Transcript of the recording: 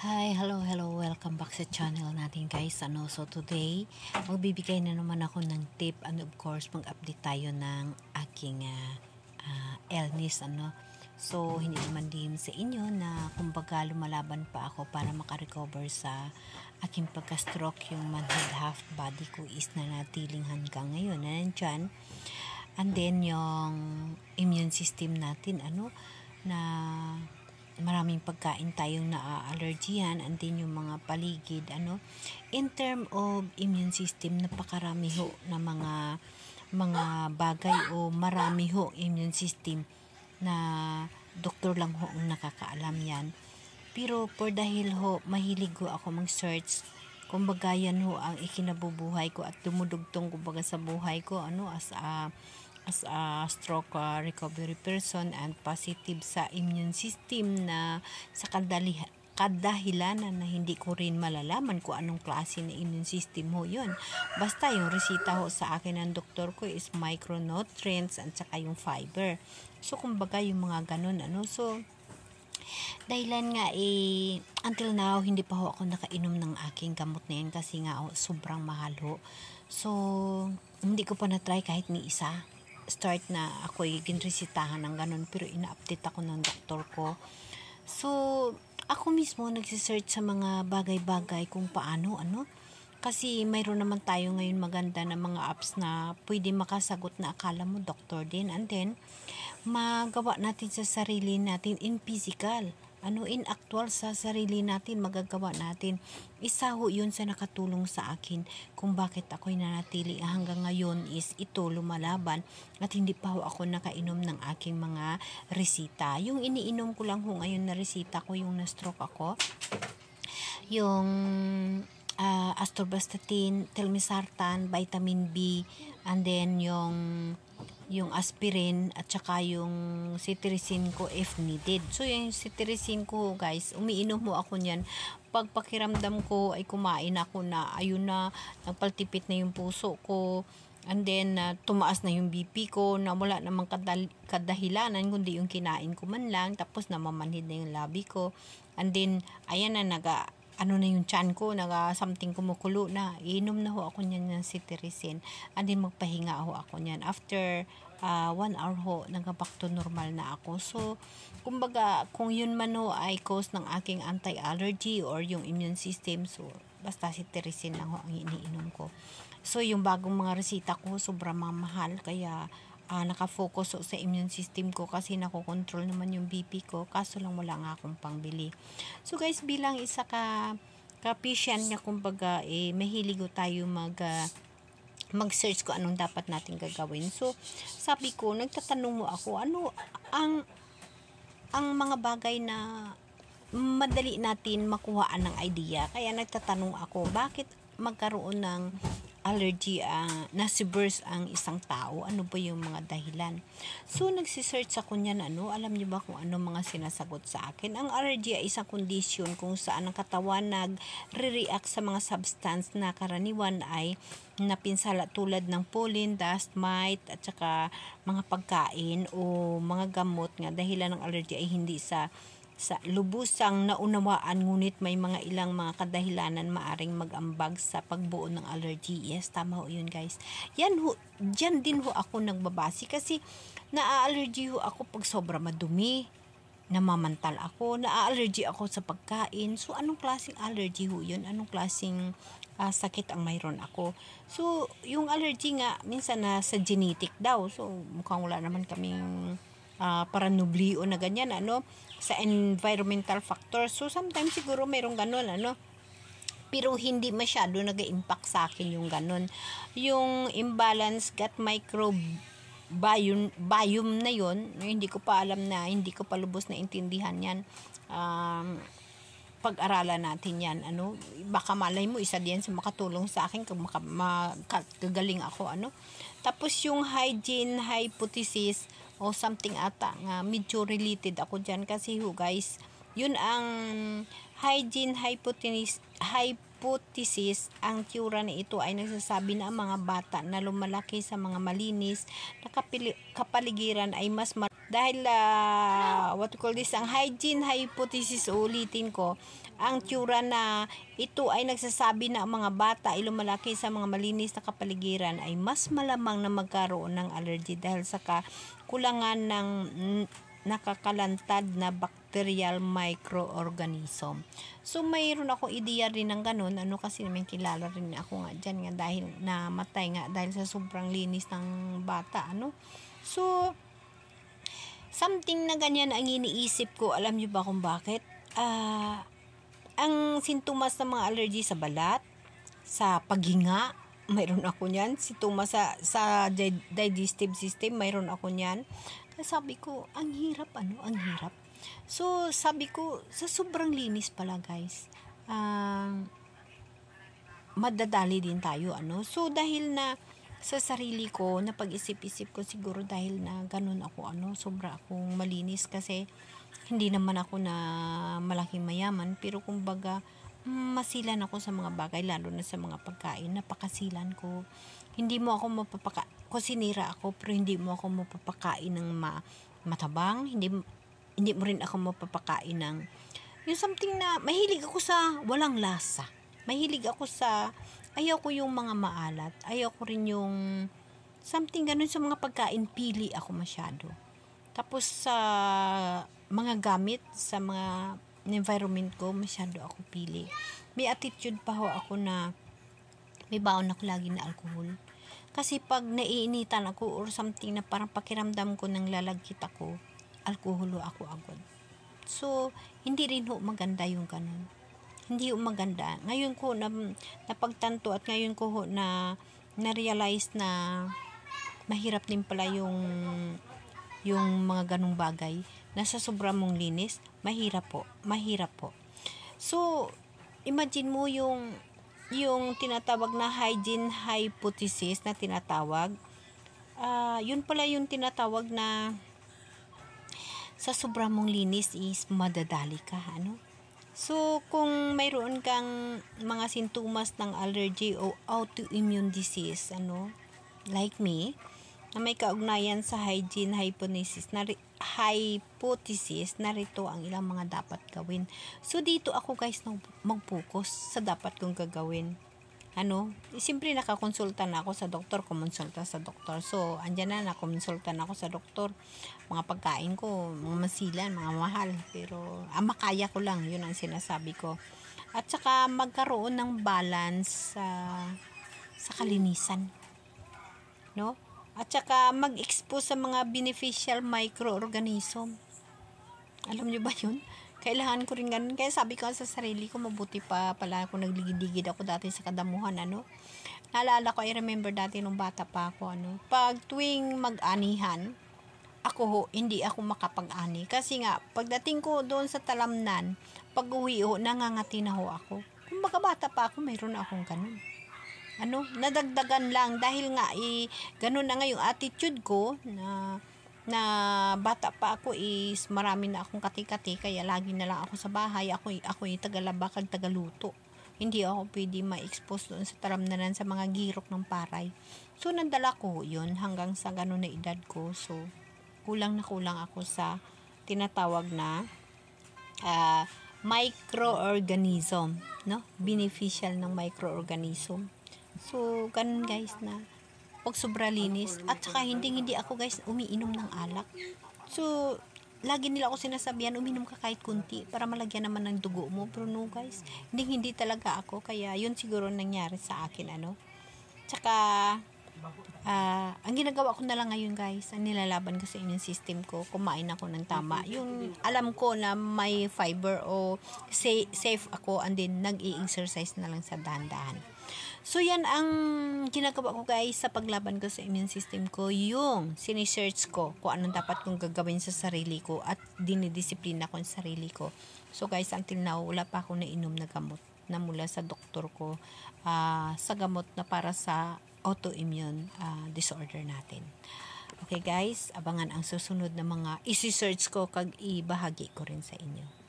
Hello, welcome back sa channel natin guys. So today, magbibigay na naman ako ng tip and of course, mag-update tayo ng aking illness, So, hindi naman din sa inyo na kumbaga lumalaban pa ako para makarecover sa aking pagka-stroke. Yung manhood half body ko is nanatiling hanggang ngayon na nandyan. And then, yung immune system natin, na maraming pagkain tayong na-allergyan, and then yung mga paligid, in term of immune system, napakarami ho na mga bagay o marami ho immune system na doktor lang ho ang nakakaalam yan. Pero por dahil ho, mahilig ho ako mag-search, kumbaga yan ho ang ikinabubuhay ko at dumudugtong kumbaga sa buhay ko, as a stroke recovery person and positive sa immune system na sa kadahilanan na hindi ko rin malalaman kung anong klase na immune system ho yun. Basta yung resita ho sa akin ng doktor ko is micronutrients at saka yung fiber. So kumbaga yung mga ganun, So dahilan nga until now hindi pa ho ako nakainom ng aking gamot na yan kasi nga sobrang mahal ho. So hindi ko pa na-try kahit ni isa. Start na ako'y ginresitahan ng ganun, pero ina-update ako ng doktor ko. So ako mismo nagsisearch sa mga bagay-bagay kung paano, kasi mayroon naman tayo ngayon maganda na mga apps na pwede makasagot na akala mo doktor din, and then magawa natin sa sarili natin in physical, in actual sa sarili natin magagawa natin. Isa ho yun sa nakatulong sa akin kung bakit ako'y nanatili hanggang ngayon is ito lumalaban at hindi pa ho ako nakainom ng aking mga resita. Yung iniinom ko lang ho ngayon na resita ko, yung na-stroke ako, yung atorvastatin, telmisartan, vitamin B, and then yung aspirin at saka yung cetirizine ko if needed. So yung cetirizine ko guys, umiinom mo ako niyan pag pakiramdam ko ay kumain ako na ayun na, nagpaltipit na yung puso ko, and then tumaas na yung BP ko na wala namang kadahilanan kundi yung kinain ko man lang, tapos namamanhid na yung labi ko, and then ayan na na yung tiyan ko, something kumukulo na, inom na ho ako niyan ng cetirizine, and then magpahinga ho ako niyan. After 1 hour ho, nag-back to normal na ako. So, kumbaga, kung yun man ho ay cause ng aking anti-allergy or yung immune system, so, basta cetirizine lang ho ang iniinom ko. So, yung bagong mga resita ko, sobrang mamahal, kaya nakafocus sa immune system ko kasi nakokontrol naman yung BP ko, kaso lang wala nga akong pangbili. So guys, bilang isa ka-patient nga kumbaga, mahilig tayo mag-search ko anong dapat natin gagawin. So sabi ko, nagtatanong mo ako, ano ang mga bagay na madali natin makuhaan ng idea. Kaya nagtatanong ako, bakit magkaroon ng allergy nasi-burst ang isang tao? Ano ba yung mga dahilan? So nagsisearch ako niyan, alam niyo ba kung ano mga sinasagot sa akin? Ang allergy ay isang kondisyon kung saan ang katawan nagre-react sa mga substance na karaniwan ay napinsala tulad ng pollen, dust mite at saka mga pagkain o mga gamot. Nga dahilan ng allergy ay hindi sa lubusang naunawaan, ngunit may mga ilang mga kadahilanan maaring mag-ambag sa pagbuo ng allergy. Yes, tama ho yun guys. Diyan din ho ako nagbabase kasi na-allergy ho ako pag sobra madumi, namamantal ako, na-allergy ako sa pagkain. So anong klaseng allergy ho yun? Anong klaseng sakit ang mayroon ako? So yung allergy nga minsan sa genetic daw. So mukhang wala naman kaming paranublio na ganyan, sa environmental factors. So sometimes siguro mayroong ganun, pero hindi masyado nag-impact sa akin yung ganun. Yung imbalance gut microbiome na yun, hindi ko pa alam, na hindi ko pa lubos na intindihan yan. Pag-aralan natin yan, baka malay mo isa diyan sa makatulong sa akin kung makagaling ako, Tapos yung hygiene hypothesis o something ata nga medyo related ako diyan kasi guys, yun ang hygiene hypothesis, ang teorya na ito ay nagsasabi na ang mga bata na lumalaki sa mga malinis na kapaligiran ay mas Dahil, what we call this, ang hygiene hypothesis, ulitin ko, ang tsura na ito ay nagsasabi na ang mga bata ay lumalaki sa mga malinis na kapaligiran ay mas malamang na magkaroon ng allergy dahil sa kulangan ng nakakalantad na bacterial microorganism. So, mayroon ako ideya rin ng ganun. Kasi naman kilala rin ako nga dyan nga dahil namatay nga dahil sa sobrang linis ng bata. So, something na ganyan ang iniisip ko. Alam niyo ba kung bakit? Ang sintomas ng mga allergy sa balat, sa paghinga, mayroon ako niyan. Sintomas sa digestive system, mayroon ako niyan. Kaya sabi ko, ang hirap. So, sabi ko, sa sobrang linis pala, guys, madadali din tayo, So, dahil na sa sarili ko, na pag-isip-isip ko siguro dahil na ganun ako, sobra akong malinis kasi hindi naman ako na malaking mayaman, pero kumbaga, masilan ako sa mga bagay, lalo na sa mga pagkain, napakasilan ko. Hindi mo ako kusinira ako, pero hindi mo ako mapapakain ng matabang, hindi mo rin ako mapapakain ng, yung something na, mahilig ako sa walang lasa. Mahilig ako sa, ayaw ko yung mga maalat, ayaw ko rin yung, something ganun sa mga pagkain, pili ako masyado. Tapos sa mga gamit, sa mga environment ko, masyado ako pili. May attitude pa ako na may baon ako lagi na alcohol. Kasi pag naiinitan ako or something na parang pakiramdam ko ng lalagkit ako, alcohol ako agad. So, hindi rin maganda yung ganun. Hindi maganda. Ngayon ko napagtanto at ngayon ko na-realize na mahirap din pala yung mga ganung bagay. Nasa sobra mong linis, mahirap po. So, imagine mo yung tinatawag na hygiene hypothesis na tinatawag. Yun pala yung tinatawag na sa sobra mong linis is madadali ka, So, kung mayroon kang mga sintomas ng allergy o autoimmune disease, like me, na may kaugnayan sa hygiene hypothesis narito ang ilang mga dapat gawin. So, dito ako guys mag-focus sa dapat kong gagawin. Siyempre nakakonsulta na ako sa doktor, kumonsulta sa doktor. So, andyan na, nakonsulta na ako sa doktor. Mga pagkain ko, mga masilan, mga mahal. Pero, makaya ko lang, yun ang sinasabi ko. At saka, magkaroon ng balance sa kalinisan. At saka, mag-expose sa mga beneficial microorganism. Alam niyo ba yun? Kailangan ko rin ganun. Kaya sabi ko sa sarili ko, mabuti pa pala ako nagligid-ligid ako dati sa kadamuhan, Naalala ko, I remember dati nung bata pa ako, Pag tuwing mag-anihan, hindi ako makapag-ani. Kasi nga, pagdating ko doon sa talamnan, pag-uwi nangangati na ako. Kung bata pa ako, mayroon akong ganun. Nadagdagan lang dahil nga, ganun na nga yung attitude ko na bata pa ako is marami na akong kati-kati kaya lagi na lang ako sa bahay, ako yung tagalabakag tagaluto, hindi ako pwede ma-expose doon sa talamnanan sa mga girok ng paray. So nandala ko yun hanggang sa ganun na edad ko. So kulang ako sa tinatawag na microorganism, beneficial ng microorganism. So ganun guys, na pag sobra linis. At saka hindi ako guys umiinom ng alak. So, lagi nila ako sinasabihan, uminom ka kahit kunti para malagyan naman ng dugo mo. Pero no guys, hindi talaga ako. Kaya yun siguro nangyari sa akin, Tsaka, ang ginagawa ko na lang ngayon guys, ang nilalaban ko sa immune system ko, kumain ako ng tama. Yung alam ko na may fiber o safe ako, and then nag-i-exercise na lang sa dahan-dahan. So, yan ang ginagawa ko guys sa paglaban ko sa immune system ko. Yung sinisearch ko kung anong dapat kong gagawin sa sarili ko at dinidisiplina ko sa sarili ko. So, guys, until now, wala pa akong nainom na gamot na mula sa doktor ko sa gamot na para sa autoimmune disorder natin. Okay guys, abangan ang susunod na mga isi-search ko kag ibahagi ko rin sa inyo.